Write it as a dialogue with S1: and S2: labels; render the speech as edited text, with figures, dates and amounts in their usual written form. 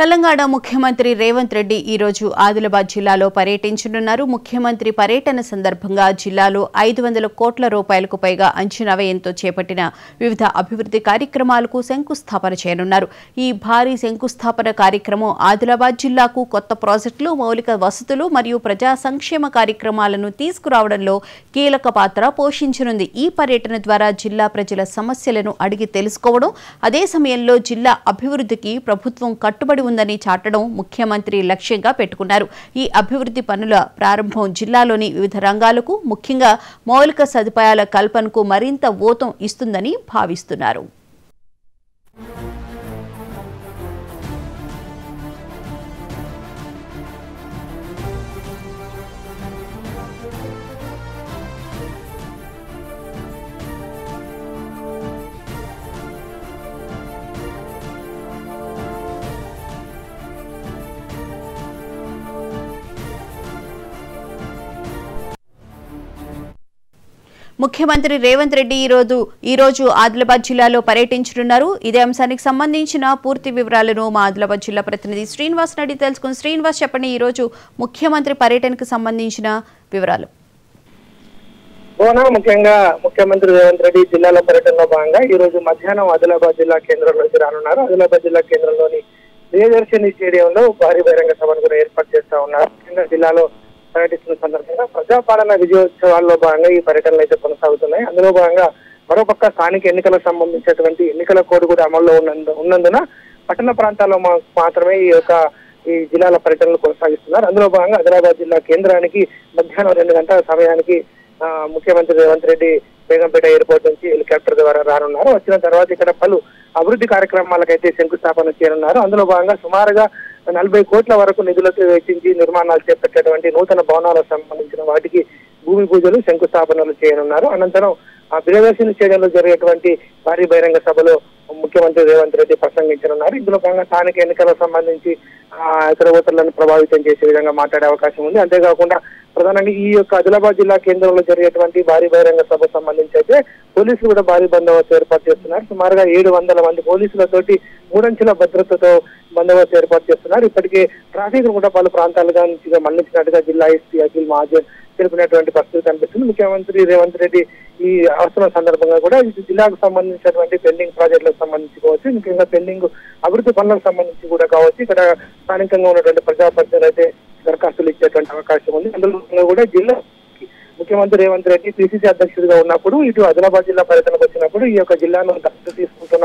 S1: తెలంగాణ ముఖ్యమంత్రి రేవంత్ రెడ్డి ఈ రోజు ఆదిలాబాద్ జిల్లాలో పర్యటించనున్నారు. ముఖ్యమంత్రి పర్యటన సందర్భంగా జిల్లాలో 500 కోట్ల రూపాయలకు పైగా అంచనా వ్యయంతో చేపట్టిన వివిధ అభివృద్ధి కార్యక్రమాలకు శంకుస్థాపన చేయనున్నారు. ఈ భారీ శంకుస్థాపన కార్యక్రమం ఆదిలాబాద్ జిల్లాకు కొత్త ప్రాజెక్టులు, మౌలిక వసతులు మరియు ప్రజా సంక్షేమ కార్యక్రమాలను తీసుకురావడంలో కీలక పాత్ర పోషించనుంది. ఈ పర్యటన ద్వారా జిల్లా ప్రజల సమస్యలను అడిగి తెలుసుకోవడం, అదే సమయంలో జిల్లా అభివృద్ధికి ప్రభుత్వం కట్టుబడి ఉందని చాటడం ముఖ్యమంత్రి లక్ష్యంగా పెట్టుకున్నారు. ఈ అభివృద్ధి పనుల ప్రారంభం జిల్లాలోని వివిధ రంగాలకు, ముఖ్యంగా మౌలిక సదుపాయాల కల్పనకు మరింత ఊతం ఇస్తుందని భావిస్తున్నారు. ముఖ్యమంత్రి రేవంత్ రెడ్డి ఈ రోజు ఆదిలాబాద్ జిల్లాలో పర్యటించనున్నారు. ఇదే అంశానికి సంబంధించిన పూర్తి వివరాలను మా ఆదిలాబాద్ జిల్లా ప్రతినిధి శ్రీనివాస్ రెడ్డి తెలుసుకుని. శ్రీనివాస్, చెప్పండి, ఈ రోజు ముఖ్యమంత్రి పర్యటనకు సంబంధించిన వివరాలు.
S2: ముఖ్యంగా ముఖ్యమంత్రి రేవంత్ రెడ్డి జిల్లాలో పర్యటనలో భాగంగా ఈ రోజు మధ్యాహ్నం ఆదిలాబాద్ జిల్లా కేంద్రంలోకి రానున్నారు. ఆదిలాబాద్ జిల్లా కేంద్రంలోని ప్రియదర్శిని స్టేడియంలో భారీ బహిరంగ సభను కూడా ఏర్పాటు చేస్తా ఉన్నారు. ముఖ్యంగా జిల్లాలో పర్యటిస్తున్న సందర్భంగా ప్రజాపాలన విజయోత్సవాల్లో భాగంగా ఈ పర్యటనలు అయితే కొనసాగుతున్నాయి. అందులో భాగంగా మరోపక్క స్థానిక ఎన్నికలకు సంబంధించినటువంటి ఎన్నికల కోడ్ కూడా అమల్లో ఉన్నందున పట్టణ ప్రాంతాల్లో మాత్రమే ఈ జిల్లాల పర్యటనలు కొనసాగిస్తున్నారు. అందులో భాగంగా ఆదిలాబాద్ జిల్లా కేంద్రానికి మధ్యాహ్నం 2 గంటల సమయానికి ముఖ్యమంత్రి రేవంత్ రెడ్డి బేగంపేట ఎయిర్పోర్ట్ నుంచి హెలికాప్టర్ ద్వారా రానున్నారు. వచ్చిన తర్వాత ఇక్కడ పలు అభివృద్ధి కార్యక్రమాలకైతే శంకుస్థాపన చేయనున్నారు. అందులో భాగంగా సుమారుగా 40 కోట్ల వరకు నిధులతో వెచ్చించి నిర్మాణాలు చేపట్టేటువంటి నూతన భవనాలకు సంబంధించిన వాటికి భూమి పూజలు, శంకుస్థాపనలు చేయనున్నారు. అనంతరం ఆ ప్రియదర్శిని స్టేడియంలో జరిగేటువంటి భారీ బహిరంగ సభలో ముఖ్యమంత్రి రేవంత్ రెడ్డి ప్రసంగించనున్నారు. ఇందులో భాగంగా స్థానిక ఎన్నికలకు సంబంధించి ఇతర ఓటర్లను ప్రభావితం చేసే విధంగా మాట్లాడే అవకాశం ఉంది. అంతేకాకుండా ప్రధానంగా ఈ ఆదిలాబాద్ జిల్లా కేంద్రంలో జరిగేటువంటి భారీ బహిరంగ సభకు సంబంధించి అయితే పోలీసులు కూడా భారీ బందోబస్తు ఏర్పాటు చేస్తున్నారు. సుమారుగా 700 మంది పోలీసులతోటి 3 అంచెల భద్రతతో బందోబస్తు ఏర్పాటు చేస్తున్నారు. ఇప్పటికే ట్రాఫిక్ కూడా పలు ప్రాంతాలుగా నుంచి మళ్లించినట్టుగా జిల్లా ఎస్పీ అఖిల్ మహాజన్ తెలిపినటువంటి పరిస్థితి కనిపిస్తుంది. ముఖ్యమంత్రి రేవంత్ రెడ్డి ఈ అవసరం సందర్భంగా కూడా జిల్లాకు సంబంధించినటువంటి పెండింగ్ ప్రాజెక్టులకు సంబంధించి కావచ్చు, ముఖ్యంగా పెండింగ్ అభివృద్ధి పనులకు సంబంధించి కూడా కావచ్చు, ఇక్కడ స్థానికంగా ఉన్నటువంటి ప్రజాప్రతినిధులు అయితే దరఖాస్తులు ఇచ్చేటువంటి అవకాశం ఉంది. అందులో కూడా జిల్లా ముఖ్యమంత్రి రేవంత్ రెడ్డి పిసిసి అధ్యక్షుడిగా ఉన్నప్పుడు ఇటు ఆదిలాబాద్ జిల్లా పర్యటనకు వచ్చినప్పుడు ఈ జిల్లాను దత్తత తీసుకుంటున్నారు.